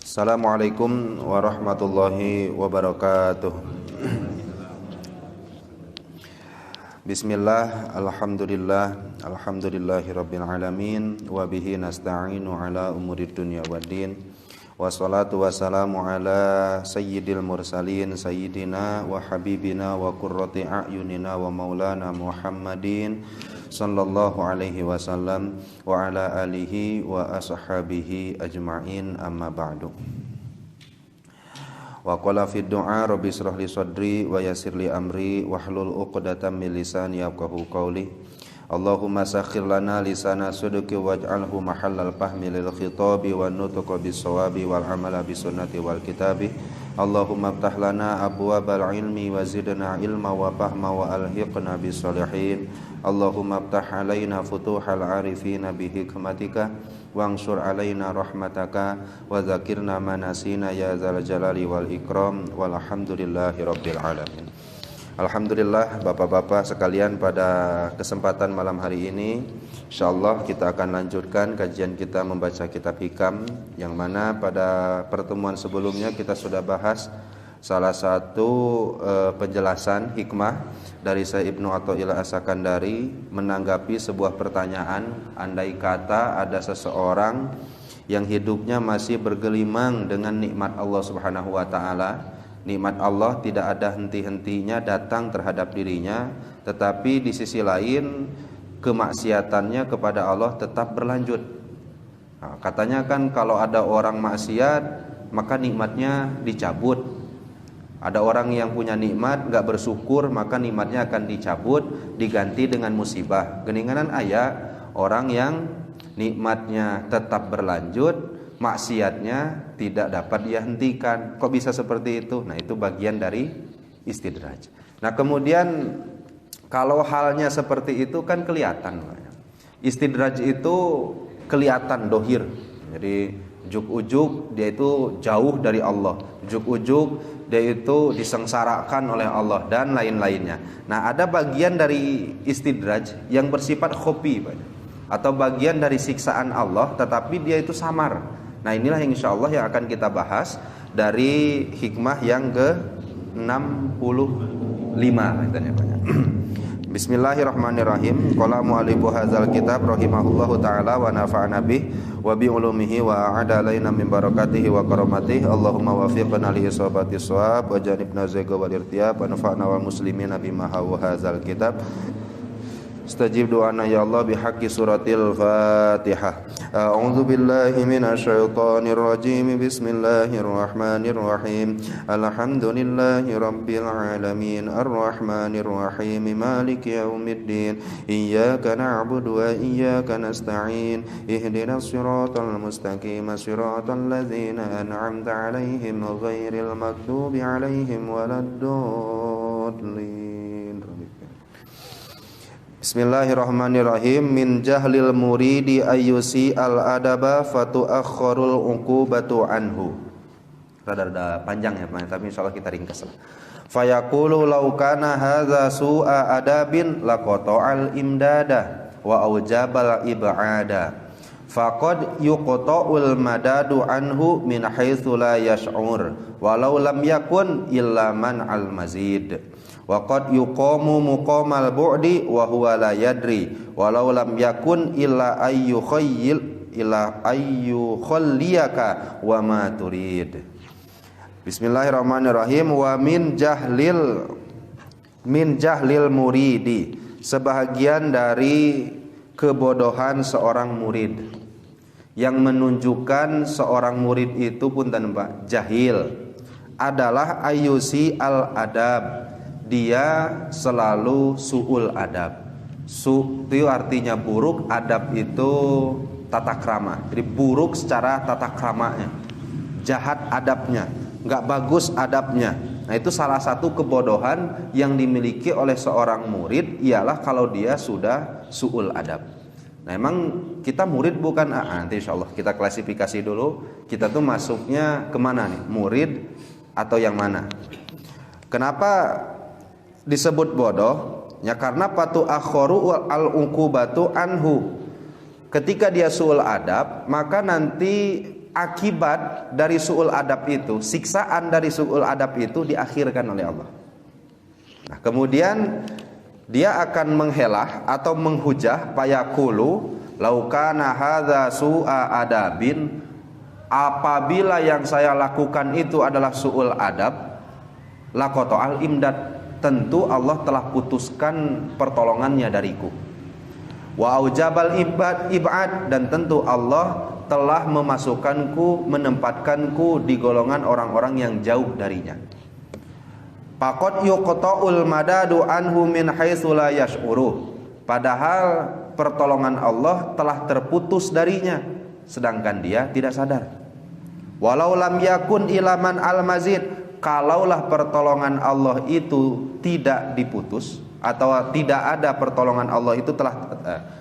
Assalamualaikum warahmatullahi wabarakatuh. Bismillah, alhamdulillah, alhamdulillahi rabbil alamin, wa bihi nasta'inu ala umurid dunya waddin. Wassalatu wassalamu ala sayyidil mursalin, sayyidina wa habibina wa qurrati a'yunina wa maulana Muhammadin sallallahu alaihi wasallam wa ala alihi wa ashabihi ajma'in, amma ba'du. Wa qala fi du'a rabbi israh li sadri wa yassir li amri wahlul 'uqdatam min lisani yafqahu qawli. Allahumma sakhkhir lana lisana sidqi waj'alhu mahallal fahmi lil khitabi wan nutqa bis shawabi wal amala bis sunnati wal kitabi. Allahumma iftah lana abwabal ilmi wa zidna ilma wa fahma wa alhiqna bis sholihin. Allahumma iftah alaina futuhal arifina bi hikmatika wansur alaina rahmataka wa dzakirna manasina ya dzal jalali wal ikram walhamdulillahi rabbil alamin. Alhamdulillah Bapak-bapak sekalian, pada kesempatan malam hari ini insyaallah kita akan lanjutkan kajian kita membaca kitab Hikam, yang mana pada pertemuan sebelumnya kita sudah bahas salah satu penjelasan hikmah dari Syekh Ibnu Athaillah As-Sakandari menanggapi sebuah pertanyaan, andai kata ada seseorang yang hidupnya masih bergelimang dengan nikmat Allah Subhanahu wa taala, nikmat Allah tidak ada henti-hentinya datang terhadap dirinya, tetapi di sisi lain kemaksiatannya kepada Allah tetap berlanjut. Nah, katanya kan kalau ada orang maksiat maka nikmatnya dicabut. Ada orang yang punya nikmat gak bersyukur maka nikmatnya akan dicabut, diganti dengan musibah. Geninganan ayat orang yang nikmatnya tetap berlanjut, maksiatnya tidak dapat dia hentikan. Kok bisa seperti itu? Nah, itu bagian dari istidraj. Nah, kemudian kalau halnya seperti itu kan kelihatan. Istidraj itu kelihatan dohir. Jadi ujug-ujug dia itu jauh dari Allah, ujug-ujug dia itu disengsarakan oleh Allah dan lain-lainnya. Nah, ada bagian dari istidraj yang bersifat khofi, atau bagian dari siksaan Allah tetapi dia itu samar. Nah, inilah yang insyaallah yang akan kita bahas dari hikmah yang ke-65 katanya banyak. Bismillahirrahmanirrahim. Qala mu'allifu hadzal kitab rahimahullahu taala wa nafa'ana bih wa bi ulumihi wa a'ada alaina min barakatihi wa karamatihi. Allahumma wafiqna li isabati shawab wa janibna zayga wal irtiyab wa nafa'na wal muslimina bima hawa hadzal kitab. Istajib doana ya Allah bihaqqi suratil Fatihah. A'udzu billahi minasy syaithanir rajim. Bismillahirrahmanirrahim. Alhamdulillahi rabbil alamin arrahmanir rahim maliki yaumiddin. Iyyaka na'budu wa iyyaka nasta'in. Ihdinas siratal mustaqim siratal ladzina an'amta 'alaihim ghairil maghdubi 'alaihim waladdallin. Bismillahirrahmanirrahim. Min jahlil muridi ayyusi al-adaba fatu'akhkharul uqubatu anhu. Rada panjang ya, tapi insyaallah kita ringkas lah. Fayaqulu law kana hadza su'a adabin laqata'al imdada wa aujabal ib'ada. Faqad yuqta'ul madadu anhu min haitsu la yash'ur walau lam yakun illa man al mazid. Wa qad yuqamu muqamal bu'di wa huwa la yadri walau lam yakun illa ayyu khalliyaka wa ma turid. Bismillahirrahmanirrahim. Wa min jahlil muridi, sebahagian dari kebodohan seorang murid, yang menunjukkan seorang murid itu punten Pak jahil, adalah ayyusi al adab, dia selalu su'ul adab. Su itu artinya buruk, adab itu tata krama. Jadi buruk secara tata kramanya, jahat adabnya, nggak bagus adabnya. Nah, itu salah satu kebodohan yang dimiliki oleh seorang murid, ialah kalau dia sudah su'ul adab. Nah, emang kita murid bukan? Nanti insyaallah kita klasifikasi dulu. Kita tuh masuknya kemana nih? Murid atau yang mana? Kenapa disebut bodoh? Ya karena patu akhoru al-uqubatu anhu. Ketika dia su'ul adab, maka nanti akibat dari su'ul adab itu, siksaan dari su'ul adab itu diakhirkan oleh Allah. Nah, kemudian dia akan menghelah atau menghujah, fayaqulu laukana hadza su'a adabin, apabila yang saya lakukan itu adalah su'ul adab, laqata'al imdad, tentu Allah telah putuskan pertolongannya dariku. Wa aujabal ibad, dan tentu Allah telah memasukkanku, menempatkanku di golongan orang-orang yang jauh darinya. Faqad yuqta'ul madadu anhu min haitsu la yash'uru, padahal pertolongan Allah telah terputus darinya sedangkan dia tidak sadar. Walau lam yakun ilaman al-mazid, kalaulah pertolongan Allah itu tidak diputus, atau tidak ada pertolongan Allah itu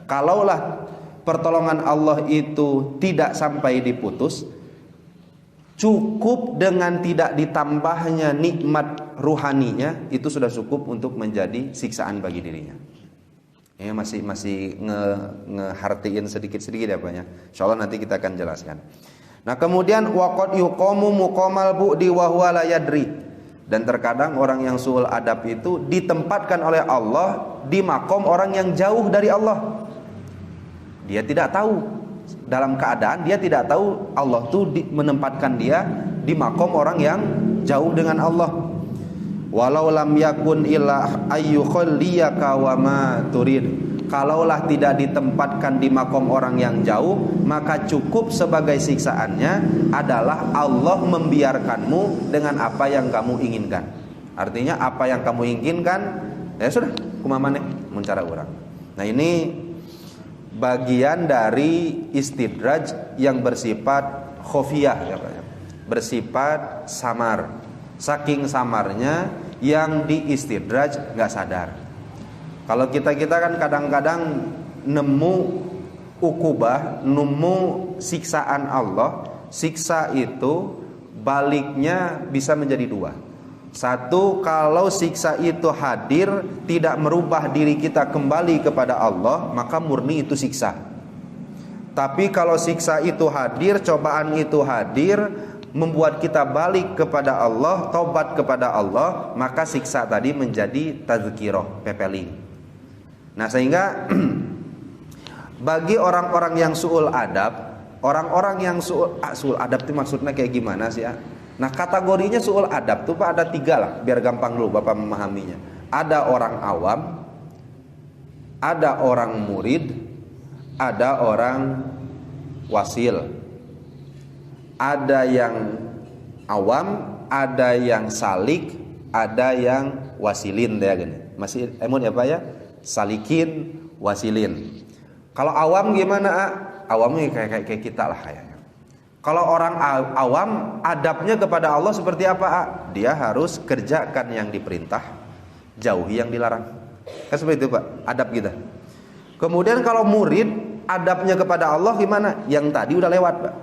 kalaulah pertolongan Allah itu tidak sampai diputus, cukup dengan tidak ditambahnya nikmat ruhaninya itu sudah cukup untuk menjadi siksaan bagi dirinya. Ini masih ngehartiin sedikit-sedikit ya Pak ya. Insyaallah nanti kita akan jelaskan. Nah, kemudian waqad yuqamu muqamal bu'di wa huwa la yadri, dan terkadang orang yang su'ul adab itu ditempatkan oleh Allah di makom orang yang jauh dari Allah. Dia tidak tahu, dalam keadaan dia tidak tahu Allah tuh menempatkan dia di makom orang yang jauh dengan Allah. Walau lam yakun illa ayyukhalliyaka wa ma turid, kalaulah tidak ditempatkan di makom orang yang jauh, maka cukup sebagai siksaannya adalah Allah membiarkanmu dengan apa yang kamu inginkan. Artinya apa yang kamu inginkan, ya sudah, kumamane mencara orang. Nah, ini bagian dari istidraj yang bersifat khofiyah ya Pak, bersifat samar. Saking samarnya yang diistidraj nggak sadar. Kalau kita kan kadang-kadang nemu ukubah, nemu siksaan Allah, siksa itu baliknya bisa menjadi dua. Satu, kalau siksa itu hadir tidak merubah diri kita kembali kepada Allah, maka murni itu siksa. Tapi kalau siksa itu hadir, cobaan itu hadir, membuat kita balik kepada Allah, taubat kepada Allah, maka siksa tadi menjadi tazkirah, pepeling. Nah, sehingga bagi orang-orang yang su'ul adab, orang-orang yang su'ul adab itu maksudnya kayak gimana sih ya? Nah, kategorinya su'ul adab tuh Pak ada 3 lah, biar gampang dulu Bapak memahaminya. Ada orang awam, ada orang murid, ada orang wasil. Ada yang awam, ada yang salik, ada yang wasilin ya gini. Masih emon ya Pak ya? Salikin, wasilin. Kalau awam gimana? Awamnya kayak kita lah kayaknya. Kalau orang awam, adabnya kepada Allah seperti apa? Dia harus kerjakan yang diperintah, jauhi yang dilarang. Kan seperti itu Pak, adab kita. Kemudian kalau murid, adabnya kepada Allah gimana? Yang tadi udah lewat Pak.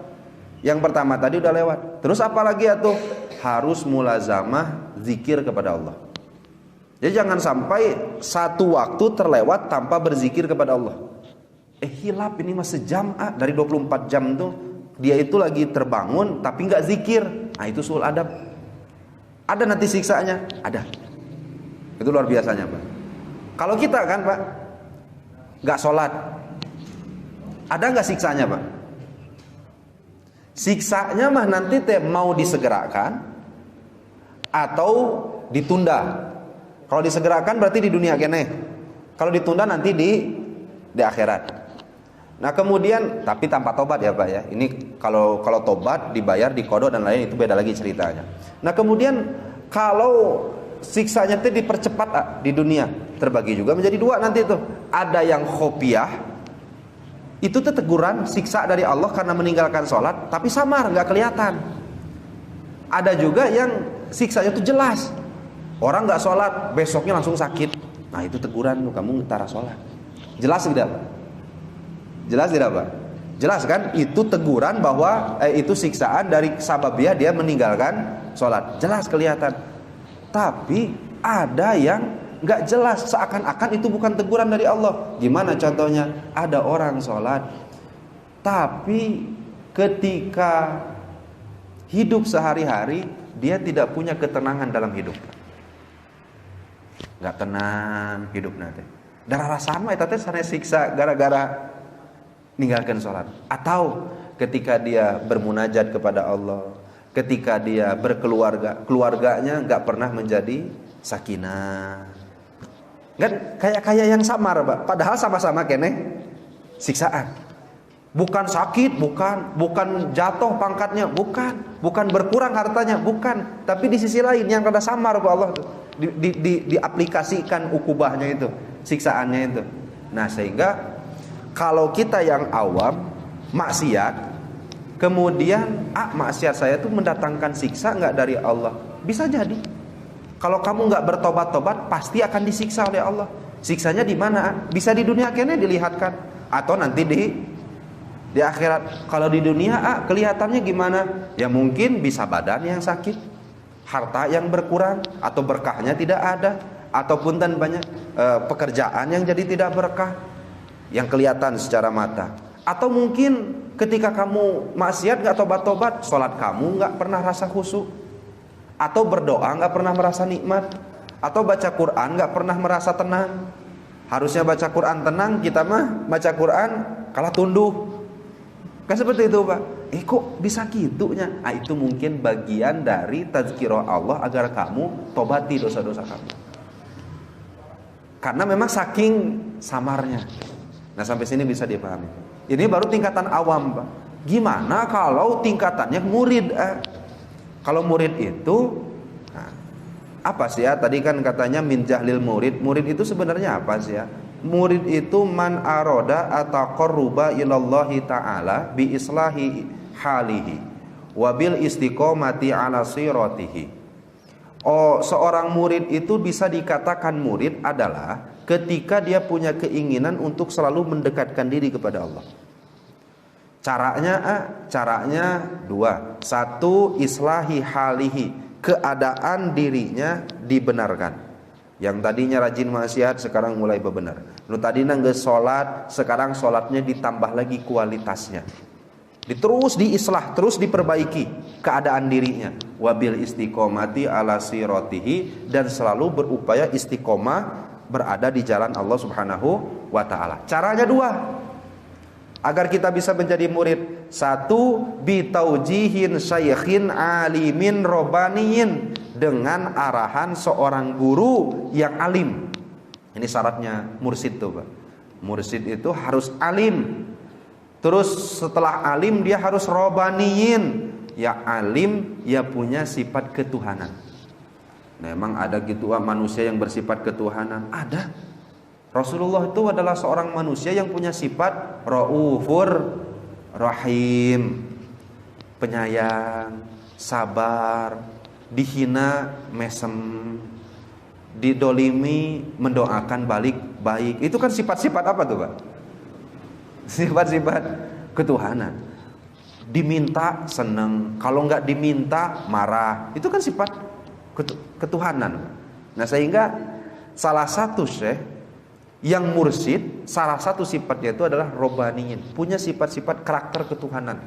Yang pertama tadi udah lewat. Terus apa lagi ya tuh? Harus mulazamah zikir kepada Allah. Jadi jangan sampai satu waktu terlewat tanpa berzikir kepada Allah. Hilap ini mah sejam dari 24 jam tuh dia itu lagi terbangun tapi nggak zikir. Nah, itu su'ul adab. Ada nanti siksanya? Ada. Itu luar biasanya Pak. Kalau kita kan Pak nggak sholat, ada nggak siksanya Pak? Siksanya mah nanti mau disegerakan atau ditunda. Kalau disegerakan berarti di dunia kene. Kalau ditunda nanti di akhirat. Nah, kemudian tapi tanpa tobat ya Pak ya. Ini kalau tobat dibayar, dikodok dan lain itu beda lagi ceritanya. Nah, kemudian kalau siksanya itu dipercepat di dunia, terbagi juga menjadi 2 nanti itu. Ada yang khofiyah, itu tuh teguran, siksa dari Allah karena meninggalkan sholat, tapi samar, nggak kelihatan. Ada juga yang siksanya itu jelas. Orang nggak sholat, besoknya langsung sakit. Nah, itu teguran, kamu tara sholat. Jelas tidak Pak? Jelas tidak Pak? Jelas kan? Itu teguran bahwa itu siksaan dari sababnya dia meninggalkan sholat. Jelas kelihatan. Tapi ada yang nggak jelas, seakan-akan itu bukan teguran dari Allah. Gimana contohnya? Ada orang sholat tapi ketika hidup sehari-hari dia tidak punya ketenangan dalam hidup. Nggak tenang hidup nanti. Darah sama eta teh sanes siksa gara-gara ninggalkan sholat. Atau ketika dia bermunajat kepada Allah, ketika dia berkeluarga, keluarganya nggak pernah menjadi sakinah. Kan kayak yang samar, Pak. Padahal sama-sama kene siksaan. Bukan sakit, bukan jatuh pangkatnya, bukan berkurang hartanya, bukan. Tapi di sisi lain yang rada samar Pak Allah tuh. Diaplikasikan ukubahnya itu, siksaannya itu. Nah, sehingga kalau kita yang awam maksiat, kemudian maksiat saya itu mendatangkan siksa nggak dari Allah? Bisa jadi. Kalau kamu nggak bertobat-tobat, pasti akan disiksa oleh Allah. Siksanya di mana? Bisa di dunia kene dilihatkan, atau nanti di akhirat. Kalau di dunia kelihatannya gimana? Ya mungkin bisa badan yang sakit, harta yang berkurang, atau berkahnya tidak ada, ataupun dan banyak pekerjaan yang jadi tidak berkah, yang kelihatan secara mata. Atau mungkin ketika kamu maksiat nggak tobat-tobat, sholat kamu nggak pernah rasa khusyuk, atau berdoa nggak pernah merasa nikmat, atau baca Quran nggak pernah merasa tenang. Harusnya baca Quran tenang, kita mah baca Quran kalah tunduh. Kan seperti itu Pak. Kok bisa gitunya? Itu mungkin bagian dari tazkirah Allah agar kamu tobati dosa-dosa kamu. Karena memang saking samarnya. Nah, sampai sini bisa dipahami. Ini baru tingkatan awam Pak. Gimana kalau tingkatannya murid? Kalau murid itu apa sih ya? Tadi kan katanya min jahlil murid. Murid itu sebenarnya apa sih ya? Murid itu man aroda ataqarruba ilallahi ta'ala bi islahi halihi wabil istiqomati ala siratihi. Seorang murid itu bisa dikatakan murid adalah ketika dia punya keinginan untuk selalu mendekatkan diri kepada Allah. Caranya dua. Satu, islahi halihi, keadaan dirinya dibenarkan. Yang tadinya rajin maksiat sekarang mulai bebenar. Nu tadinya geus salat, sekarang salatnya ditambah lagi kualitasnya. Terus diislah, terus diperbaiki keadaan dirinya. Wabil istiqomati ala siratihi, dan selalu berupaya istiqomah berada di jalan Allah Subhanahu wa taala. Caranya dua. Agar kita bisa menjadi murid. Satu, bitaujihin syaikhin alimin robaniyin, dengan arahan seorang guru yang alim. Ini syaratnya mursyid tuh Pak. Mursyid itu harus alim. Terus setelah alim dia harus robaniyin. Ya alim, ya punya sifat ketuhanan. Nah, emang ada gitu manusia yang bersifat ketuhanan? Ada. Rasulullah itu adalah seorang manusia yang punya sifat raufur rahim, penyayang, sabar, dihina mesem, didolimi mendoakan balik baik. Itu kan sifat-sifat apa tuh Pak? Sifat-sifat ketuhanan. Diminta seneng, kalau nggak diminta marah. Itu kan sifat ketuhanan. Nah, sehingga salah satu syekh yang mursyid, salah satu sifatnya itu adalah robaniyin, punya sifat-sifat karakter ketuhanan.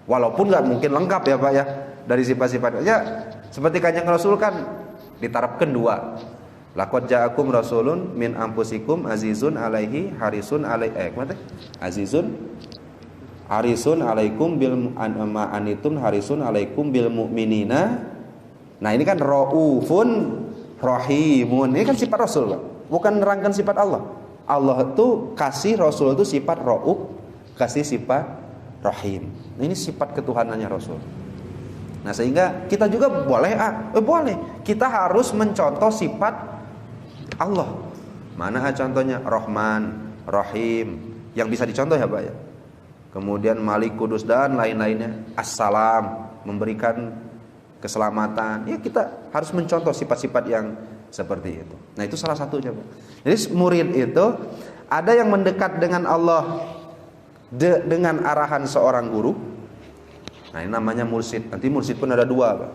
Walaupun nggak mungkin lengkap ya Pak ya dari sifat-sifatnya. Seperti Kanjeng Rasul kan ditarapkan dua. Laqad ja'akum rasulun min anfusikum azizun alaihi harisun azizun harisun alaikum bil ma'anitum harisun alaikum bil mu'minina. Nah, ini kan raufun rahimun. Ini kan sifat Rasul Pak. Bukan nerangkan sifat Allah. Allah itu kasih Rasul itu sifat rauf, kasih sifat rahim. Ini sifat ketuhanannya Rasul. Nah, sehingga kita juga boleh boleh. Kita harus mencontoh sifat Allah. Mana contohnya? Rahman, Rahim. Yang bisa dicontoh ya Pak ya. Kemudian Malik, Kudus, dan lain-lainnya. Assalam, memberikan keselamatan. Ya, kita harus mencontoh sifat-sifat yang seperti itu. Nah, itu salah satunya Pak. Jadi murid itu ada yang mendekat dengan Allah dengan arahan seorang guru. Nah, ini namanya mursyid. Nanti mursyid pun ada dua Pak.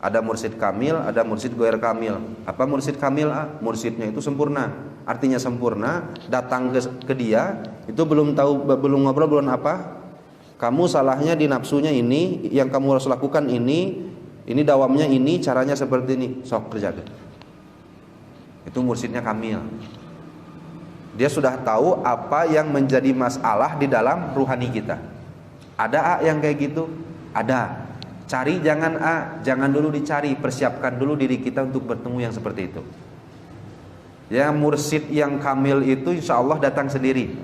Ada mursyid kamil, ada mursyid goer kamil. Apa mursyid kamil? Mursyidnya itu sempurna. Artinya sempurna, datang ke dia itu belum tahu, belum ngobrol, belum apa, kamu salahnya di nafsunya ini, yang kamu harus lakukan ini dawamnya ini, caranya seperti ini, sok kerjakan. Itu mursyidnya kamil. Dia sudah tahu apa yang menjadi masalah di dalam ruhani kita. Ada yang kayak gitu? Ada. Cari jangan dulu dicari, persiapkan dulu diri kita untuk bertemu yang seperti itu. Ya, mursyid yang kamil itu insya Allah datang sendiri,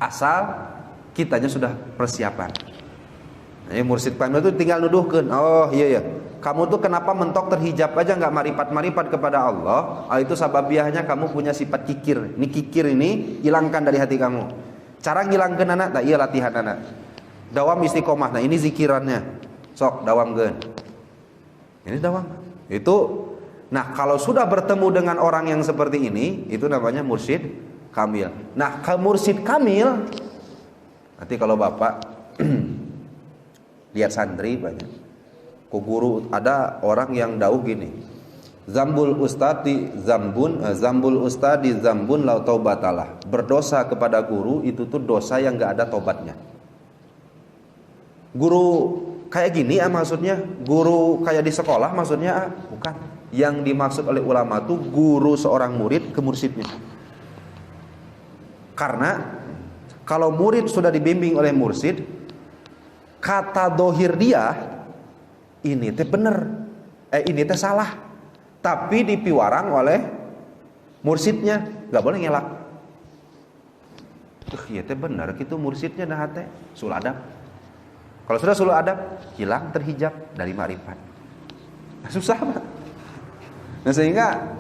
asal kitanya sudah persiapan. Nah, mursyid kamil itu tinggal nuduhkan, oh iya ya, kamu tuh kenapa mentok terhijab aja nggak maripat kepada Allah? Itu sababiahnya kamu punya sifat kikir. Ini kikir ini hilangkan dari hati kamu. Cara ngilangkan anak, iya latihan anak. Dawam istiqomah. Nah ini zikirannya. Sok dawam gen. Ini dawam. Itu. Nah kalau sudah bertemu dengan orang yang seperti ini, itu namanya mursyid kamil. Nah ke mursyid kamil, nanti kalau bapak lihat santri banyak, ku guru ada orang yang dauh gini, zambul ustadi zambun lau taubatalah. Berdosa kepada guru itu tuh dosa yang nggak ada tobatnya. Guru kayak gini maksudnya guru kayak di sekolah maksudnya bukan. Yang dimaksud oleh ulama itu guru seorang murid ke mursyidnya. Karena kalau murid sudah dibimbing oleh mursyid, kata dohir dia ini teh bener, ini teh salah, tapi dipiwarang oleh mursyidnya, nggak boleh ngelak. Iya teh bener, gitu mursyidnya dah teh sul adab. Kalau sudah sul adab, hilang terhijab dari ma'rifat. Susah Pak. Nah sehingga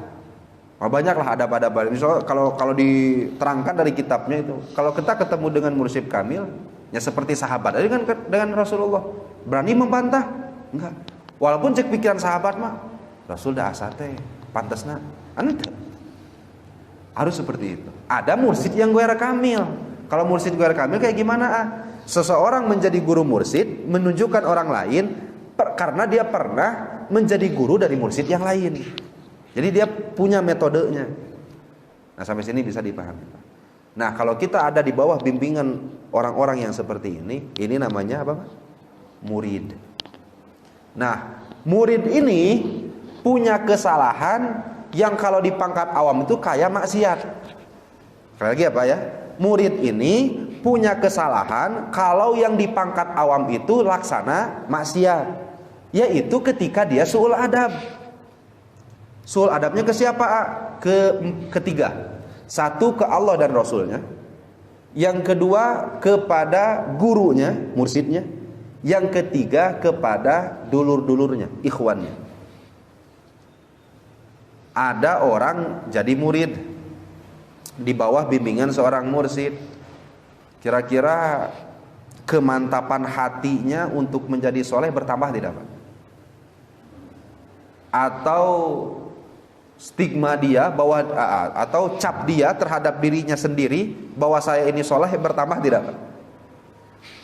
banyaklah adab-adab. Misalnya kalau diterangkan dari kitabnya itu, kalau kita ketemu dengan mursyid kamil, ya seperti sahabat. Dengan Rasulullah berani membantah? Enggak. Walaupun cek pikiran sahabat mah, Rasul dah asate, pantasna. Harus seperti itu. Ada mursyid yang ghair kamil. Kalau mursyid ghair kamil kayak gimana? Seseorang menjadi guru mursyid menunjukkan orang lain karena dia pernah menjadi guru dari mursyid yang lain. Jadi dia punya metodenya. Nah sampai sini bisa dipahami. Nah kalau kita ada di bawah bimbingan orang-orang yang seperti ini namanya apa? Murid. Nah murid ini punya kesalahan yang kalau di pangkat awam itu kayak maksiat. Sekali lagi apa ya? Murid ini punya kesalahan kalau yang di pangkat awam itu laksana maksiat, yaitu ketika dia su'ul adab. Su'ul adabnya ke siapa? Ketiga. Satu ke Allah dan Rasulnya. Yang kedua kepada gurunya, mursyidnya. Yang ketiga kepada dulur-dulurnya, ikhwannya. Ada orang jadi murid di bawah bimbingan seorang mursyid. Kira-kira kemantapan hatinya untuk menjadi soleh bertambah tidak Pak? Atau stigma dia bahwa atau cap dia terhadap dirinya sendiri bahwa saya ini soleh bertambah tidak Pak?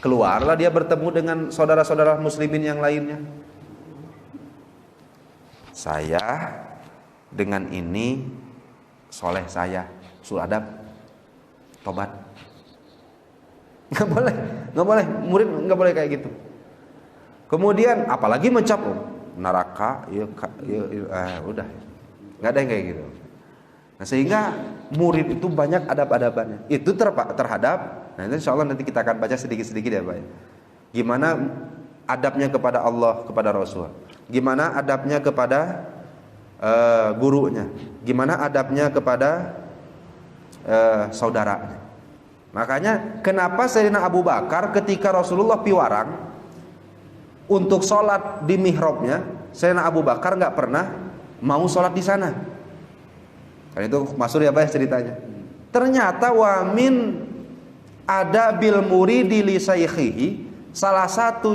Keluarlah dia bertemu dengan saudara-saudara muslimin yang lainnya. Saya dengan ini soleh saya, sul adab, tobat. Nggak boleh, murid nggak boleh kayak gitu. Kemudian apalagi mencap neraka, udah, nggak ada yang kayak gitu. Nah sehingga murid itu banyak adab-adabannya. Itu terhadap. Nah insya Allah nanti kita akan baca sedikit-sedikit ya Pak. Gimana adabnya kepada Allah, kepada Rasul. Gimana adabnya kepada gurunya. Gimana adabnya kepada saudaranya. Makanya kenapa Sayyidina Abu Bakar ketika Rasulullah piwarang untuk sholat di mihrabnya, Sayyidina Abu Bakar nggak pernah mau sholat di sana. Kan itu maksud ya Pak ceritanya. Ternyata wamin ada bil muridi li saykhihi, salah satu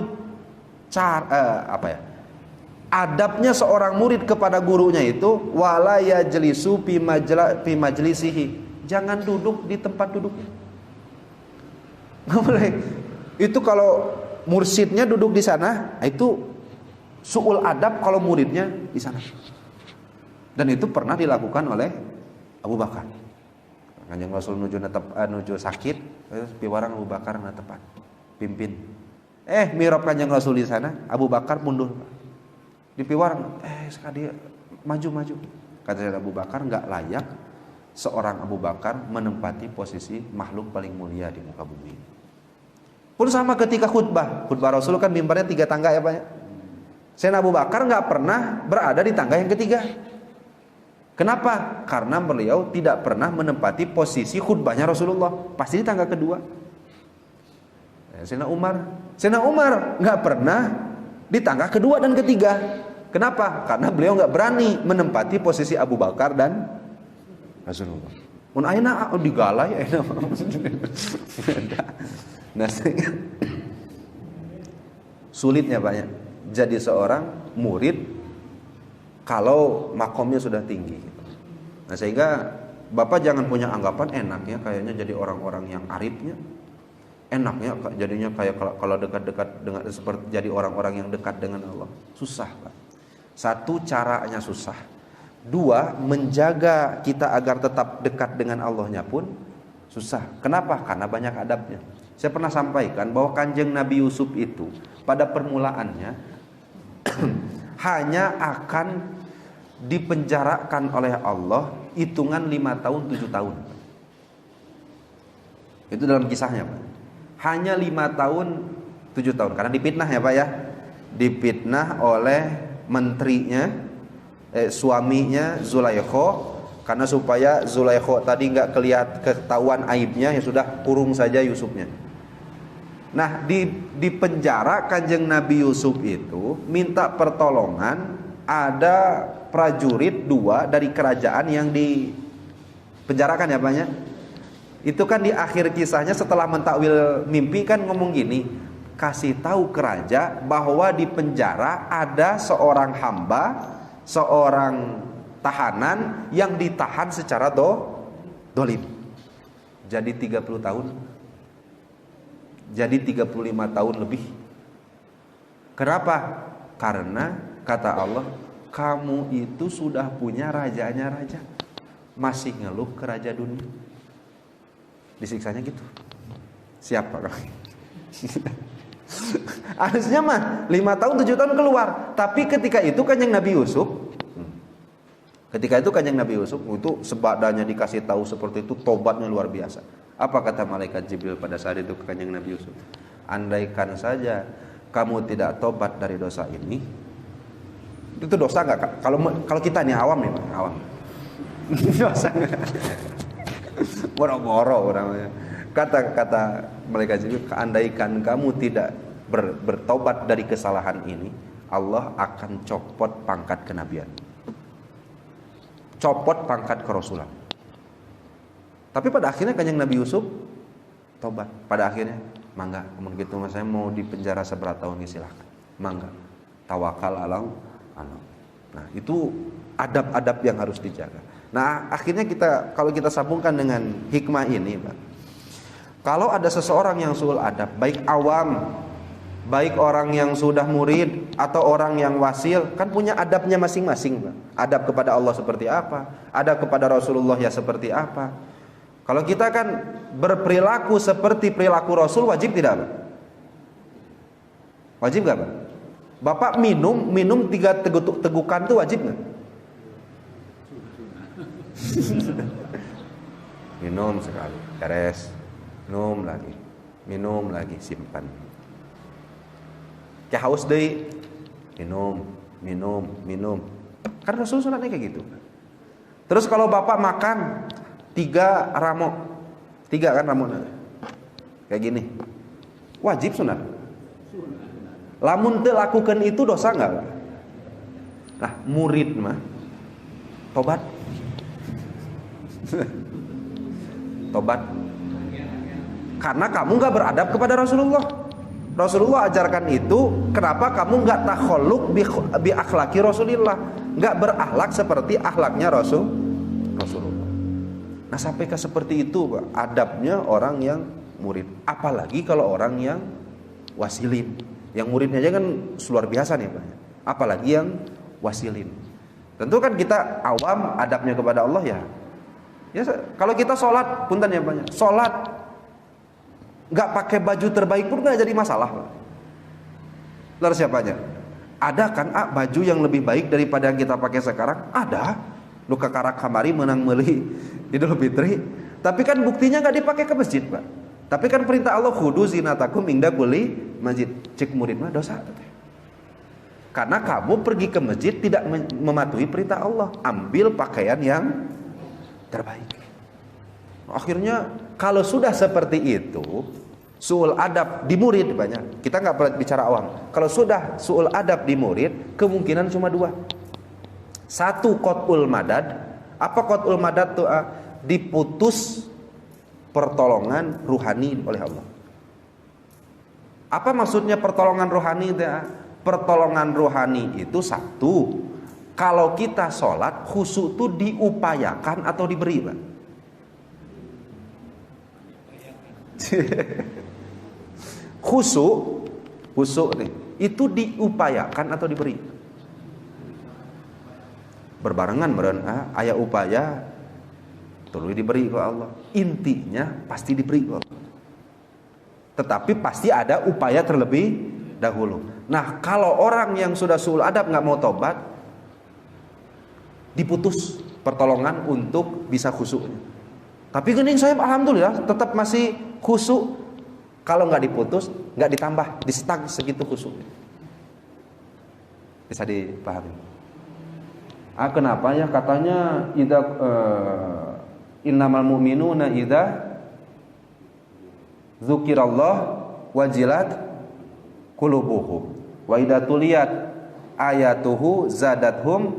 adabnya seorang murid kepada gurunya itu wala yajlisu fi majlisihi, jangan duduk di tempat duduknya. Nggak boleh. Itu kalau mursyidnya duduk di sana, itu su'ul adab kalau muridnya di sana. Dan itu pernah dilakukan oleh Abu Bakar. Kanjeng Rasul nuju sakit, terus piwarang Abu Bakar na tepat. pimpin. Mihrab Kanjeng Rasul di sana, Abu Bakar mundur. Dipiwar, sekali maju. Kata Abu Bakar, enggak layak seorang Abu Bakar menempati posisi makhluk paling mulia di muka bumi. Pun sama ketika khutbah Rasul kan mimbarnya 3 tangga ya Pak ya. Sayyidina Abu Bakar enggak pernah berada di tangga yang ketiga. Kenapa? Karena beliau tidak pernah menempati posisi khutbahnya Rasulullah, pasti di tangga kedua. Sayyidina Umar enggak pernah di tangga kedua dan ketiga. Kenapa? Karena beliau enggak berani menempati posisi Abu Bakar dan Rasulullah. Mun ayeuna digalai ayeuna. Nah, sulitnya banyak jadi seorang murid kalau makomnya sudah tinggi. Nah, sehingga Bapak jangan punya anggapan enaknya kayaknya jadi orang-orang yang arifnya. Enaknya jadinya kayak kalau dekat-dekat dengan seperti jadi orang-orang yang dekat dengan Allah. Susah, Pak. Satu, caranya susah. Dua, menjaga kita agar tetap dekat dengan Allahnya pun susah. Kenapa? Karena banyak adabnya. Saya pernah sampaikan bahwa Kanjeng Nabi Yusuf itu pada permulaannya hanya akan dipenjarakan oleh Allah hitungan 5 tahun 7 tahun. Itu dalam kisahnya, Pak. Hanya 5 tahun 7 tahun karena dipitnah ya Pak ya. Dipitnah oleh menterinya, suaminya Zulaikha, karena supaya Zulaikha tadi nggak ketahuan aibnya, ya sudah kurung saja Yusufnya. Nah, di penjara Kanjeng Nabi Yusuf itu minta pertolongan, ada prajurit 2 dari kerajaan yang dipenjarakan ya Pak ya. Itu kan di akhir kisahnya setelah mentakwil mimpi kan ngomong gini, kasih tahu ke raja bahwa di penjara ada seorang hamba, seorang tahanan yang ditahan secara dolim. Jadi 30 tahun. Jadi 35 tahun lebih. Kenapa? Karena kata Allah, kamu itu sudah punya rajanya raja, masih ngeluh ke raja dunia. Disiksanya gitu. Siapa kau? Harusnya mah 5 tahun 7 tahun keluar. Tapi ketika itu Kanjeng Nabi Yusuf, itu sebadanya dikasih tahu seperti itu, tobatnya luar biasa. Apa kata malaikat Jibril pada saat itu ke Kanjeng Nabi Yusuf? Andaikan saja kamu tidak tobat dari dosa ini, itu dosa nggak? Kalau kita nih awam nih, awam. Dosa nggak? Boro-boro orangnya. Kata malaikat Jibril, andaikan kamu tidak bertobat dari kesalahan ini, Allah akan copot pangkat kenabian, copot pangkat kerasulan. Tapi pada akhirnya Kanjeng Nabi Yusuf tobat. Pada akhirnya, mangga, kemudian gitu mas, saya mau dipenjara seberat tahun, silahkan, mangga, tawakal Allah. Nah, itu adab-adab yang harus dijaga. Nah, akhirnya kalau kita sambungkan dengan hikmah ini, Pak. Kalau ada seseorang yang suul adab, baik awam, baik orang yang sudah murid atau orang yang wasil, kan punya adabnya masing-masing, Pak. Adab kepada Allah seperti apa? Adab kepada Rasulullah ya seperti apa? Kalau kita kan berperilaku seperti perilaku Rasul, wajib tidak, Pak? Wajib nggak, Pak? Bapak minum 3 tegukan itu wajib nggak? Minum sekali, beres. Minum lagi, simpan. Kayak haus deui, minum. Kan Rasul sunatnya kayak gitu. Terus kalau Bapak makan 3 ramok, 3 kan ramok kayak gini, wajib sunat. Lamun teu lakukan itu dosa enggak? Nah, murid mah tobat. Tobat. Karena kamu enggak beradab kepada Rasulullah. Rasulullah ajarkan itu, kenapa kamu enggak takhalluk bi akhlaki Rasulillah, enggak berakhlak seperti akhlaknya Rasulullah. Nah, sampai ke seperti itu, Pak, adabnya orang yang murid. Apalagi kalau orang yang wasilin. Yang muridnya aja kan luar biasa nih, Pak. Apalagi yang wasilin. Tentu kan kita awam, adabnya kepada Allah ya. Ya, kalau kita sholat, punten ya Pak. Sholat Nggak pakai baju terbaik pun nggak jadi masalah. Lalu siapanya? Ada kan baju yang lebih baik daripada yang kita pakai sekarang? Ada. Luka karak kamari menang meuli Idul Fitri. Tapi kan buktinya nggak dipakai ke masjid, Pak. Tapi kan perintah Allah, khudu zinatakum inda kulli masjid. Cek murid mah dosa. Karena kamu pergi ke masjid tidak mematuhi perintah Allah. Ambil pakaian yang terbaik. Akhirnya kalau sudah seperti itu, su'ul adab di murid banyak. Kita nggak bicara awam. Kalau sudah su'ul adab di murid, kemungkinan cuma dua. Satu, qat'ul madad. Apa qat'ul madad tuh? Diputus pertolongan ruhani oleh Allah. Apa maksudnya pertolongan ruhani? Pertolongan ruhani itu satu, kalau kita sholat khusyuk itu diupayakan atau diberi, Pak? Khusyuk nih, itu diupayakan atau diberi? Berbarengan ayat upaya terus diberi ke Allah. Intinya pasti diberi ke Allah. Tetapi pasti ada upaya terlebih dahulu. Nah, kalau orang yang sudah su'ul adab nggak mau tobat, diputus pertolongan untuk bisa khusyuknya. Tapi gening saya alhamdulillah tetap masih khusyuk. Kalau nggak diputus, nggak ditambah, di stuck segitu khusyuknya. Bisa dipahami? Kenapa ya katanya innamal mu'minuna idza dzukirallah wajilat qulubuhum wa idza tuliyat ayatuhu zadathum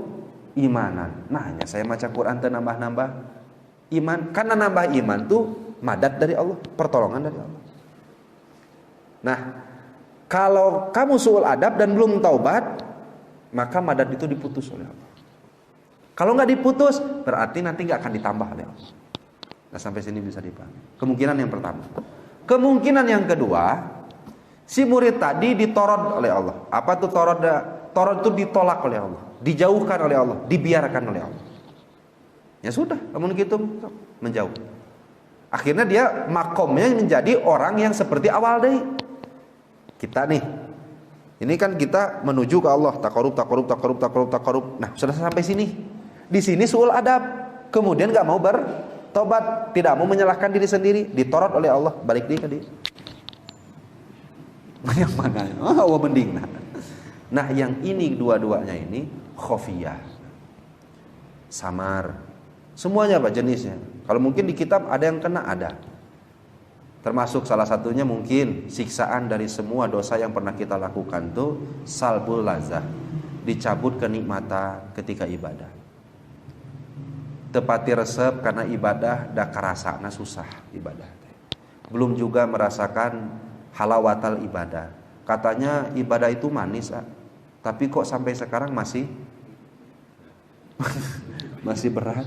imanan. Nah, hanya saya baca Quran teu nambah-nambah iman. Karena nambah iman tuh madad dari Allah, pertolongan dari Allah. Nah, kalau kamu su'ul adab dan belum taubat, maka madad itu diputus oleh Allah. Kalau nggak diputus, berarti nanti nggak akan ditambah oleh Allah. Nah, sampai sini bisa dipahami. Kemungkinan yang pertama. Kemungkinan yang kedua, si murid tadi ditorod oleh Allah. Apa tuh torod? Torod itu ditolak oleh Allah, dijauhkan oleh Allah, dibiarkan oleh Allah. Ya sudah, namun gitu menjauh. Akhirnya dia makomnya menjadi orang yang seperti awal deh. Kita nih, ini kan kita menuju ke Allah, takarub. Nah, sudah sampai sini. Di sini su'ul adab, kemudian nggak mau bertobat, tidak mau menyalahkan diri sendiri, ditorot oleh Allah, balik dia ke dia. Yang mana? Oh, mending. Nah, yang ini dua-duanya ini khofiyah, samar, semuanya Pak jenisnya. Kalau mungkin di kitab ada yang kena, ada. Termasuk salah satunya mungkin siksaan dari semua dosa yang pernah kita lakukan tuh salbul lazah, dicabut kenikmatan ketika ibadah. Tepati resep karena ibadah dah karasana susah ibadah. Belum juga merasakan halawatal ibadah. Katanya ibadah itu manis, tapi kok sampai sekarang masih berat,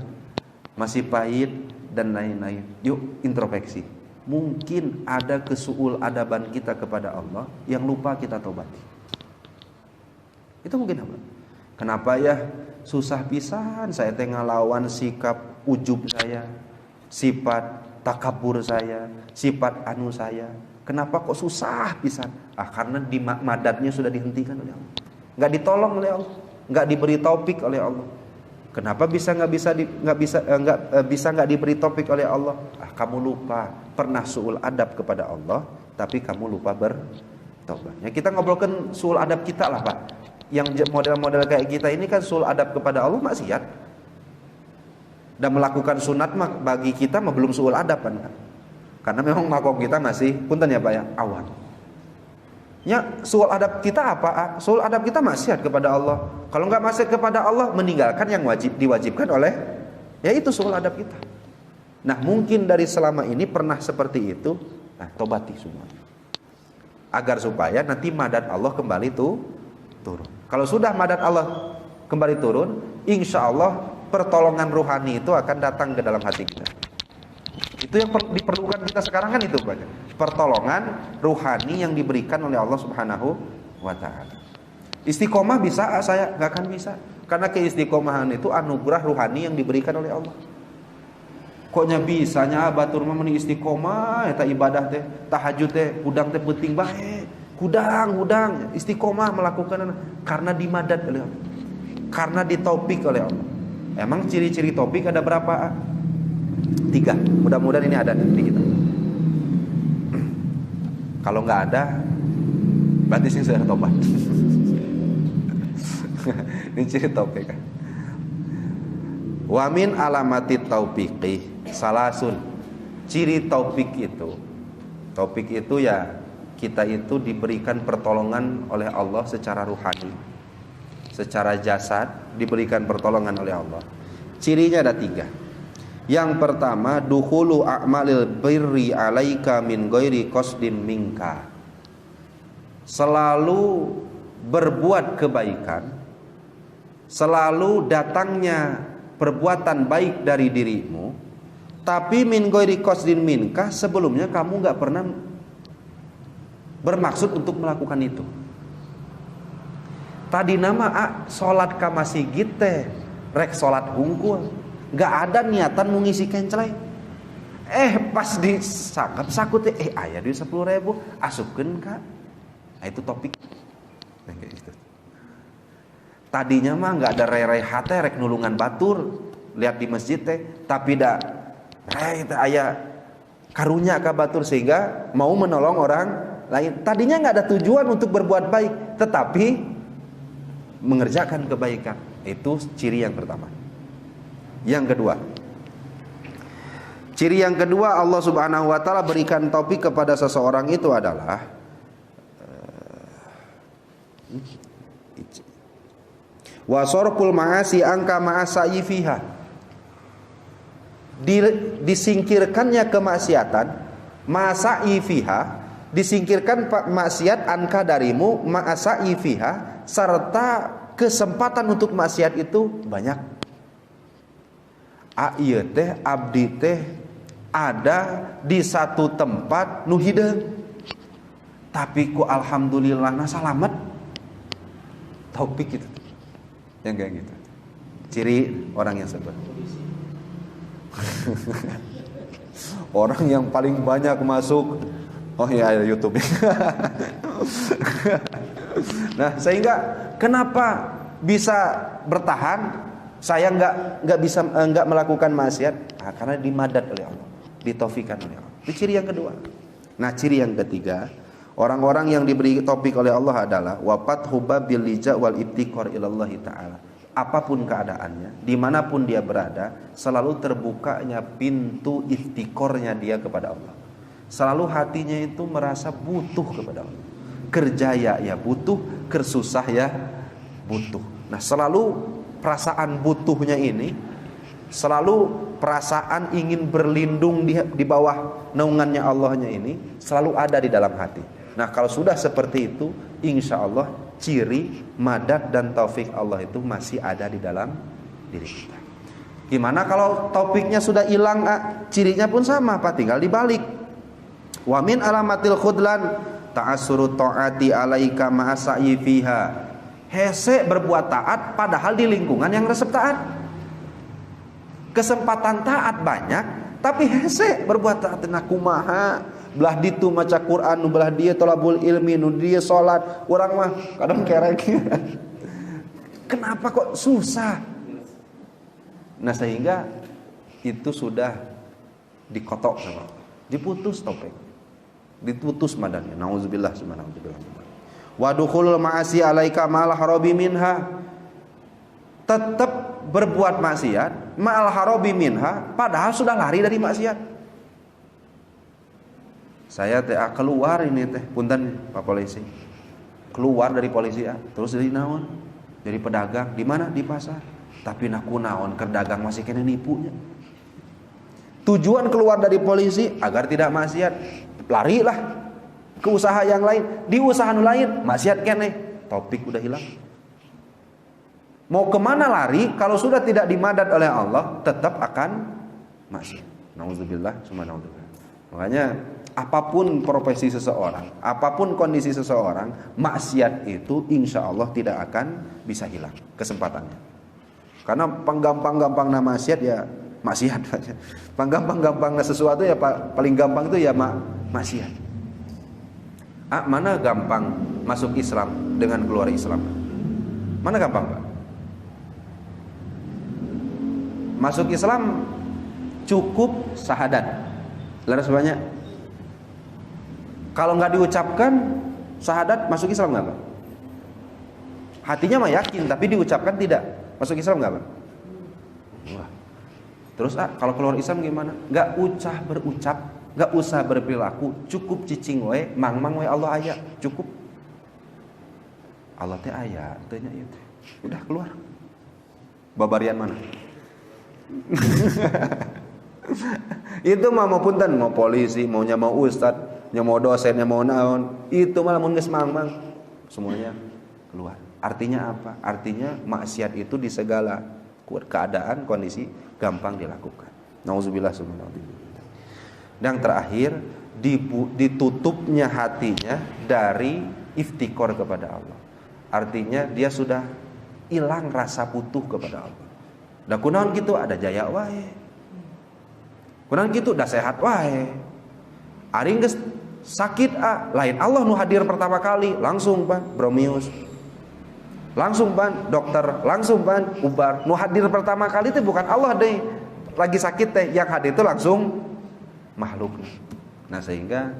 masih pahit dan lain-lain. Yuk introspeksi. Mungkin ada kesu'ul adaban kita kepada Allah yang lupa kita tobati. Itu mungkin apa? Kenapa ya susah pisan saya ngelawan sikap ujub saya, sifat takabur saya, sifat anu saya. Kenapa kok susah pisan? Karena di madatnya sudah dihentikan oleh Allah, nggak ditolong oleh Allah, nggak diberi taufik oleh Allah. Kenapa nggak diberi taufik oleh Allah? Kamu lupa pernah su'ul adab kepada Allah, tapi kamu lupa bertobat. Ya, kita ngobrolkan su'ul adab kita lah Pak. Yang model-model kayak kita ini kan su'ul adab kepada Allah maksiat. Dan melakukan sunat bagi kita belum su'ul adab kan? Karena memang makom kita masih punten ya Pak ya, awal. Ya, su'ul adab kita apa? Su'ul adab kita maksiat kepada Allah. Kalau enggak maksiat kepada Allah, meninggalkan yang diwajibkan oleh, ya itu su'ul adab kita. Nah, mungkin dari selama ini pernah seperti itu. Nah, tobati semua. Agar supaya nanti madad Allah kembali turun. Kalau sudah madad Allah kembali turun, insya Allah pertolongan ruhani itu akan datang ke dalam hati kita. Itu yang diperlukan kita sekarang kan itu Pak. Pertolongan ruhani yang diberikan oleh Allah Subhanahu wa taala. Istiqomah bisa, saya enggak akan bisa. Karena keistiqomahan itu anugerah ruhani yang diberikan oleh Allah. Koknya bisanya batur mah meni istiqomah eta ibadah teh, tahajud teh, hudang teh penting bae. Hudang istiqomah melakukan karena dimadad oleh Allah. Karena ditaufik oleh Allah. Emang ciri-ciri taufik ada berapa? 3. Mudah-mudahan ini ada di kita. Kalau nggak ada, berarti sih sudah tobat. Ini ciri taufik kan. Wa min alamati taufiqi salasun. Ciri taufik itu ya kita itu diberikan pertolongan oleh Allah secara ruhani, secara jasad diberikan pertolongan oleh Allah. Cirinya ada 3. Yang pertama, dukhulu a'malil birri alaika min ghairi qasdin minka. Selalu berbuat kebaikan, selalu datangnya perbuatan baik dari dirimu, tapi min ghairi qasdin minka, sebelumnya kamu enggak pernah bermaksud untuk melakukan itu. Tadi nama salat ka masjid teh rek salat hungkul, enggak ada niatan mau ngisi kenceleng. Pas disakap sakut teh aya duit 10.000 asupkeun ka. Nah, itu topik. Nah, kayak gitu. Tadinya mah enggak ada rere hate rek nulungan batur lihat di masjid teh, tapi da aya karunya ka batur sehingga mau menolong orang lain. Tadinya nggak ada tujuan untuk berbuat baik, tetapi mengerjakan kebaikan. Itu ciri yang pertama. Yang kedua, ciri yang kedua, Allah Subhanahu wa taala berikan taufik kepada seseorang itu adalah wasorful ma'asi angka ma'asai fiha. Disingkirkannya kemaksiatan, ma'asai fiha, disingkirkan maksiat anka darimu, ma'asai fiha, serta kesempatan untuk maksiat itu banyak. Ieu teh abdi teh ada di satu tempat nu hideung, tapi ku alhamdulillahna salamet. Taufik gitu. Yang kayak gitu. Ciri orang yang sabar. Orang yang paling banyak masuk, oh iya YouTube. Nah, sehingga kenapa bisa bertahan? Saya nggak melakukan maksiat, karena dimadad oleh Allah, ditaufikan oleh Allah. Itu ciri yang kedua. Nah, ciri yang ketiga, orang-orang yang diberi taufik oleh Allah adalah wafat hubabil lija wal ibtikor ilallahi ta'ala. Apapun keadaannya, dimanapun dia berada, selalu terbukanya pintu iftikornya dia kepada Allah. Selalu hatinya itu merasa butuh kepada Allah. Kerjaya ya butuh, kersusah ya butuh. Nah, selalu perasaan butuhnya ini, selalu perasaan ingin berlindung di bawah naungannya Allahnya ini selalu ada di dalam hati. Nah, kalau sudah seperti itu, insya Allah ciri madad dan taufik Allah itu masih ada di dalam diri kita. Gimana kalau taufiknya sudah hilang? Cirinya pun sama, Pak, tinggal dibalik. Wa min alamatil khudlan ta'assuru ta'ati alaika ma'asai fiha. Hese berbuat taat padahal di lingkungan yang resep taat. Kesempatan taat banyak, tapi hese berbuat taat na kumaha. Belah ditu maca Quran, nu belah dia tolabul ilmi, nu dia salat, urang mah kadang kerek. Kenapa kok susah? Nah, sehingga itu sudah dikotok sama Allah. Diputus topik. Diputus madannya. Nauzubillah subhanahu. Wa dukhulul ma'asi alaika ma'al harabi minha. Tetap berbuat maksiat ma'al harabi minha, padahal sudah lari dari maksiat. Saya teh keluar ini teh, punten Pak Polisi. Keluar dari polisi terus jadi naon? Jadi pedagang di mana? Di pasar. Tapi naku naon keur dagang masih kena nipunya. Tujuan keluar dari polisi agar tidak maksiat. Larilah ke usaha yang lain, di usaha lain maksiat keneh, topik udah hilang. Mau kemana lari kalau sudah tidak dimadad oleh Allah, tetap akan maksiat. Nauzubillah summa naudzubillah. Makanya apapun profesi seseorang, apapun kondisi seseorang, maksiat itu insya Allah tidak akan bisa hilang kesempatannya. Karena penggampang-gampang nama maksiat ya maksiat. Gampang-gampangnya sesuatu ya paling gampang itu ya maksiat. Mana gampang masuk Islam dengan keluar Islam? Mana gampang, Pak? Masuk Islam cukup syahadat. Laras banyak. Kalau nggak diucapkan syahadat masuk Islam nggak, Pak? Hatinya mah yakin tapi diucapkan tidak. Masuk Islam nggak, Pak? Wah. Terus kalau keluar Islam gimana? Nggak berucap, nggak usah berperilaku, cukup cicing we, mang we Allah aya, cukup. Allah teh aya, tanya itu. Udah keluar. Babarian mana? Itu mah mau punten, mau polisi, maunya mau ustad, nya mau dosennya mau naon, itu malah mun geus mang semuanya keluar. Artinya apa? Artinya maksiat itu di segala keadaan, kondisi gampang dilakukan. Nauzubillah subhanahu. Dan terakhir ditutupnya hatinya dari iftikor kepada Allah. Artinya dia sudah hilang rasa butuh kepada Allah. Da kunaon kitu ada jaya wae. Kunaon kitu da sehat wae. Ari geus sakit lain Allah nu hadir pertama kali, langsung Pan bromius. Langsung Pan dokter, langsung Pan ubar. Nu hadir pertama kali itu bukan Allah deh. Lagi sakit teh yang hadir itu langsung makhluk. Nah, sehingga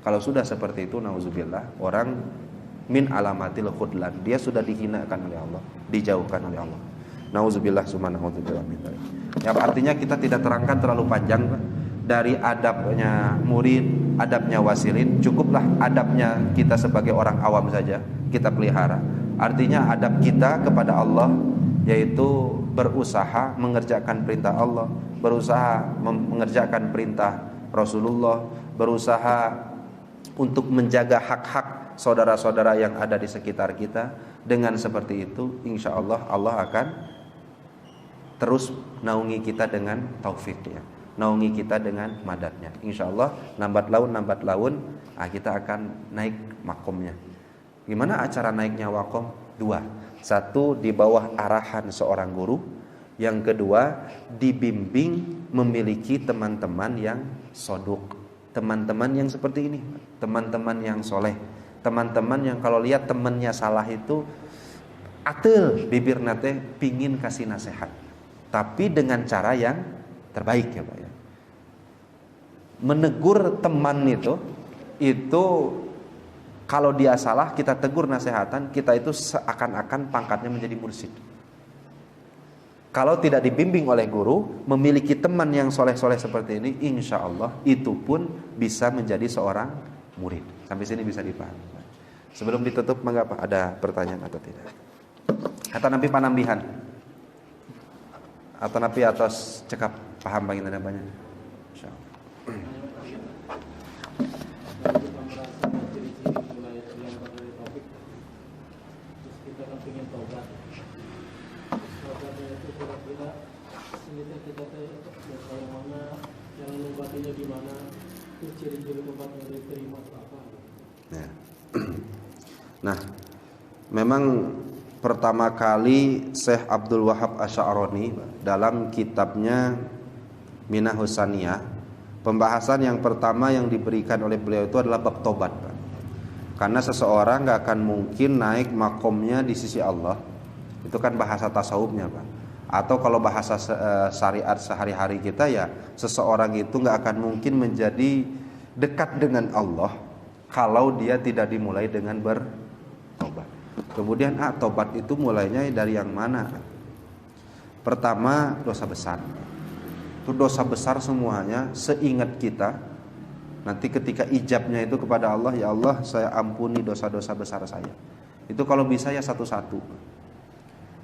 kalau sudah seperti itu nauzubillah, orang min alamatil khudlan, dia sudah dihinakan oleh Allah, dijauhkan oleh Allah. Nauzubillah subhanahu wa ta'ala. Ya, artinya kita tidak terangkan terlalu panjang, Pak. Dari adabnya murid, adabnya wasilin, cukuplah adabnya kita sebagai orang awam saja kita pelihara. Artinya adab kita kepada Allah yaitu berusaha mengerjakan perintah Allah, berusaha mengerjakan perintah Rasulullah, berusaha untuk menjaga hak-hak saudara-saudara yang ada di sekitar kita. Dengan seperti itu, insya Allah Allah akan terus naungi kita dengan taufiknya, naungi kita dengan madatnya. Insya Allah nambat laun, kita akan naik makomnya. Gimana acara naiknya wakom? 2. 1 di bawah arahan seorang guru. Yang kedua, dibimbing memiliki teman-teman yang soduk, teman-teman yang seperti ini, teman-teman yang soleh, teman-teman yang kalau lihat temannya salah itu atel bibir nate pingin kasih nasihat, tapi dengan cara yang terbaik ya Pak ya. Menegur teman itu kalau dia salah kita tegur nasihatan, kita itu seakan-akan pangkatnya menjadi mursyid. Kalau tidak dibimbing oleh guru, memiliki teman yang soleh-soleh seperti ini, insya Allah itu pun bisa menjadi seorang murid. Sampai sini bisa dipahami. Sebelum ditutup, mengapa ada pertanyaan atau tidak? Atau nabi panambihan? Atau nabi atas cekap paham bagi tanda banyak? Insya Allah. Nah, memang pertama kali Syekh Abdul Wahab Asy'arani dalam kitabnya Minah Husaniyah, pembahasan yang pertama yang diberikan oleh beliau itu adalah bab tobat. Karena seseorang gak akan mungkin naik makomnya di sisi Allah. Itu kan bahasa tasawufnya Pak. Atau kalau bahasa syariat sehari-hari kita ya, seseorang itu gak akan mungkin menjadi dekat dengan Allah kalau dia tidak dimulai dengan bertobat. Kemudian tobat itu mulainya dari yang mana? Pertama, dosa besar. Itu dosa besar semuanya seingat kita. Nanti ketika ijabnya itu kepada Allah, ya Allah saya ampuni dosa-dosa besar saya. Itu kalau bisa ya satu-satu.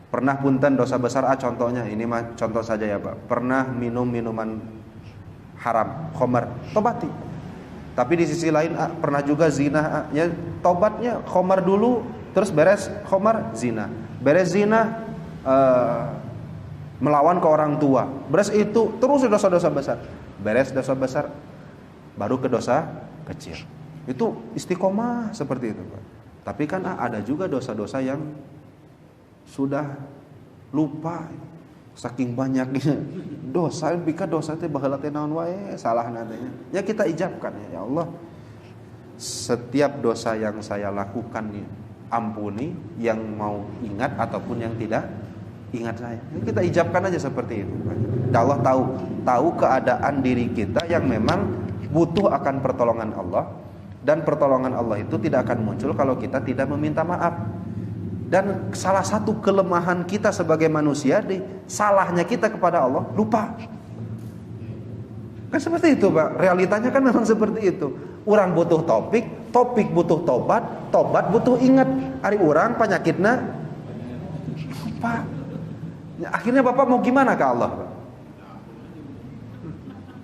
Pernah punten dosa besar, contohnya ini mah contoh saja ya Pak. Pernah minum minuman haram, khamar, tobati. Tapi di sisi lain pernah juga zina, ya tobatnya khamar dulu, terus beres khamar zina, beres zina melawan ke orang tua, beres itu terus dosa-dosa besar, beres dosa besar baru ke dosa kecil. Itu istiqomah seperti itu Pak. Tapi kan ada juga dosa-dosa yang sudah lupa, Saking banyaknya dosa, bika dosa teh baheula teh naon wae salahna teh. Ya kita ijabkan ya Allah. Setiap dosa yang saya lakukan ampuni, yang mau ingat ataupun yang tidak ingat saya. Kita ijabkan aja seperti itu. Dan Allah tahu keadaan diri kita yang memang butuh akan pertolongan Allah, dan pertolongan Allah itu tidak akan muncul kalau kita tidak meminta maaf. Dan salah satu kelemahan kita sebagai manusia, salahnya kita kepada Allah, lupa. Kan seperti itu Pak, realitanya kan memang seperti itu. Orang butuh topik butuh tobat butuh ingat. Ari orang penyakitnya lupa. Ya, akhirnya Bapak mau gimana ke Allah Pak?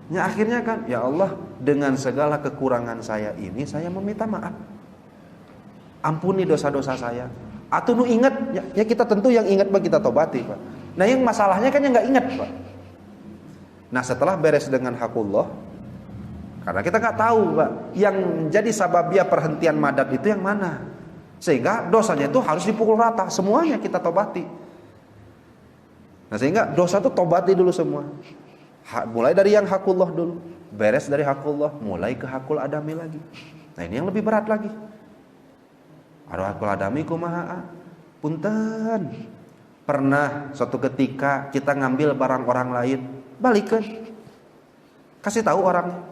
Ya akhirnya kan, ya Allah, dengan segala kekurangan saya ini, saya meminta maaf. Ampuni dosa-dosa saya. Atau nu ingat, ya kita tentu yang ingat Pak kita tobati Pak. Nah yang masalahnya kan yang nggak ingat Pak. Nah setelah beres dengan hakullah, karena kita nggak tahu Pak, yang jadi sababia perhentian madad itu yang mana, sehingga dosanya itu harus dipukul rata, semuanya kita tobati. Nah sehingga dosa itu tobati dulu semua. Mulai dari yang hakullah dulu, beres dari hakullah, mulai ke hakul adami lagi. Nah ini yang lebih berat lagi. Ada hakul adami kumaha? Punten. Pernah suatu ketika kita ngambil barang orang lain, balikan. Kasih tahu orangnya.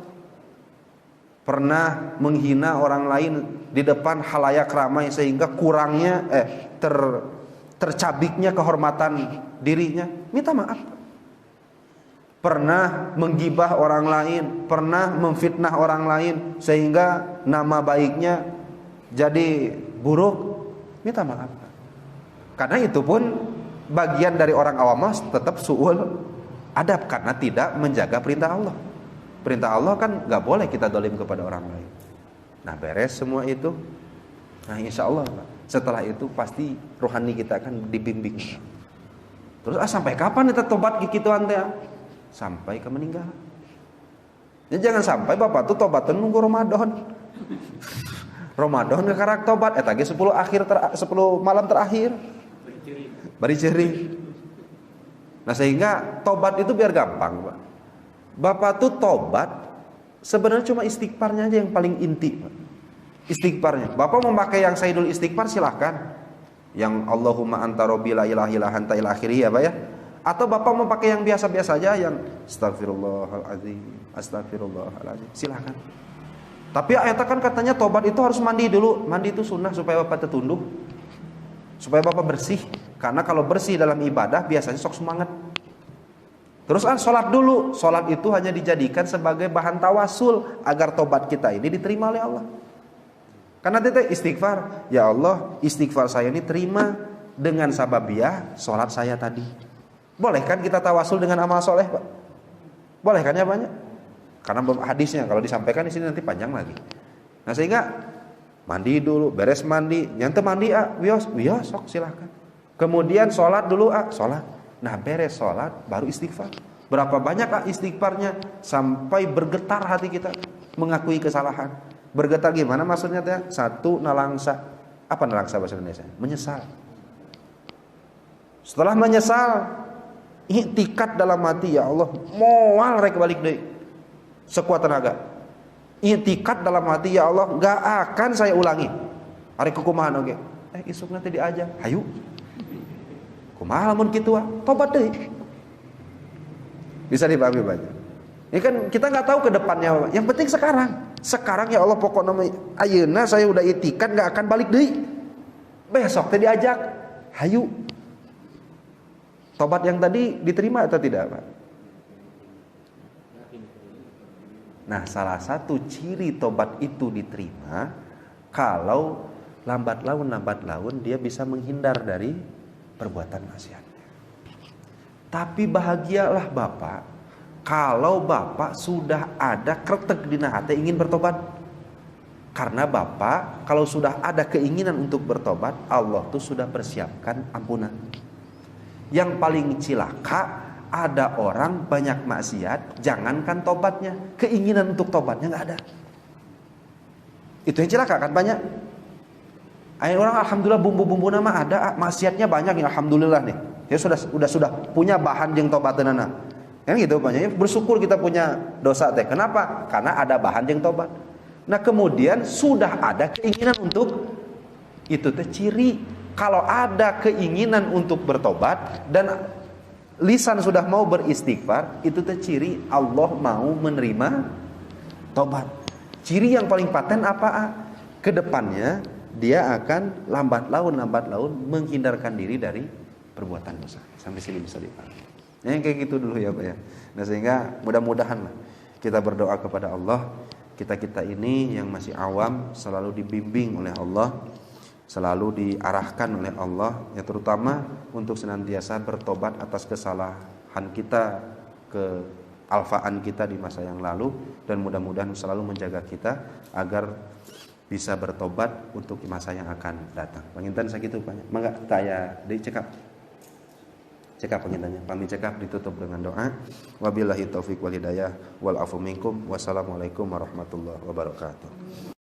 Pernah menghina orang lain di depan halayak ramai sehingga kurangnya tercabiknya kehormatan dirinya, minta maaf. Pernah menggibah orang lain, pernah memfitnah orang lain sehingga nama baiknya jadi buruk, minta maaf. Karena itu pun bagian dari orang awam tetap suul adab, karena tidak menjaga perintah Allah. Perintah Allah kan gak boleh kita dolim kepada orang lain. Nah beres semua itu, nah insya Allah setelah itu pasti rohani kita akan dibimbing. Terus sampai kapan kita tobat gitu ante? Sampai ke meninggal. Ya jangan sampai Bapak tuh tobatan nunggu Ramadan. Ramadan ngekarak tobat eta ge 10 malam terakhir. Bari ceri. Nah sehingga tobat itu biar gampang, Pak. Bapak tuh tobat sebenarnya cuma istighfarnya aja yang paling inti, Pak. Istighfarnya. Bapak mau pakai yang Sayyidul Istighfar silahkan. Yang Allahumma anta rabbi la ilaha illa anta ila akhirih ya, Pak ya. Atau Bapak mau pakai yang biasa-biasa aja yang astagfirullahaladzim, astagfirullahaladzim, silahkan. Tapi ayat kan katanya tobat itu harus mandi dulu. Mandi itu sunnah supaya Bapak tertunduh, supaya Bapak bersih. Karena kalau bersih dalam ibadah biasanya sok semangat. Terus sholat dulu. Sholat itu hanya dijadikan sebagai bahan tawasul agar tobat kita ini diterima oleh Allah. Karena itu istighfar, ya Allah, istighfar saya ini terima dengan sababiah sholat saya tadi. Boleh kan kita tawasul dengan amal soleh, Pak? Boleh kan ya banyak? Karena hadisnya kalau disampaikan di sini nanti panjang lagi. Nah sehingga mandi dulu, beres mandi, nyante mandi wios sok silahkan. Kemudian sholat dulu sholat. Nah beres sholat baru istighfar. Berapa banyak istighfarnya sampai bergetar hati kita mengakui kesalahan. Bergetar gimana maksudnya teh? Satu, nalangsa. Apa nalangsa bahasa Indonesia? Menyesal. Setelah menyesal, i'tikad dalam hati, ya Allah, moal rek balik deui. Sekuat tenaga. I'tikad dalam hati, ya Allah, enggak akan saya ulangi. Ari kukumahan oge. Isuk nanti diajak, hayu. Kumaha lamun kitu tobat deui. Bisa dipahami banyak. Ini kan kita enggak tahu ke depannya. Yang penting sekarang. Sekarang ya Allah pokoknya ayeuna saya udah i'tikad enggak akan balik deui. Besok teh diajak, hayu. Tobat yang tadi diterima atau tidak, Pak? Nah, salah satu ciri tobat itu diterima kalau lambat laun dia bisa menghindar dari perbuatan maksiatnya. Tapi bahagialah Bapak kalau Bapak sudah ada kretek dina hati ingin bertobat. Karena Bapak kalau sudah ada keinginan untuk bertobat, Allah tuh sudah persiapkan ampunan. Yang paling cilaka ada orang banyak maksiat, jangankan tobatnya, keinginan untuk tobatnya nggak ada. Itu yang cilaka kan banyak. Ayo orang alhamdulillah bumbu-bumbu nama ada, maksiatnya banyak ya alhamdulillah nih. Ya sudah punya bahan jeung tobateunana. Kan gitu banyak. Bersyukur kita punya dosa teh. Kenapa? Karena ada bahan jeung tobat. Nah, kemudian sudah ada keinginan untuk itu teh ciri. Kalau ada keinginan untuk bertobat dan lisan sudah mau beristighfar, itu teh ciri Allah mau menerima tobat. Ciri yang paling paten apa? Kedepannya dia akan lambat laun menghindarkan diri dari perbuatan dosa. Sampai sini bisa dipahami. Yang kayak gitu dulu ya Pak ya. Nah, sehingga mudah-mudahan kita berdoa kepada Allah, kita ini yang masih awam selalu dibimbing oleh Allah, selalu diarahkan oleh Allah, ya terutama untuk senantiasa bertobat atas kesalahan kita, kealfaan kita di masa yang lalu, dan mudah-mudahan selalu menjaga kita agar bisa bertobat untuk masa yang akan datang. Pengintan sakitu banyak. Mangga taya dicekap. Cekap pengintannya. Pamit cekap ditutup dengan doa. Wabillahi taufik wal hidayah wal afu minkum. Wassalamualaikum warahmatullahi wabarakatuh.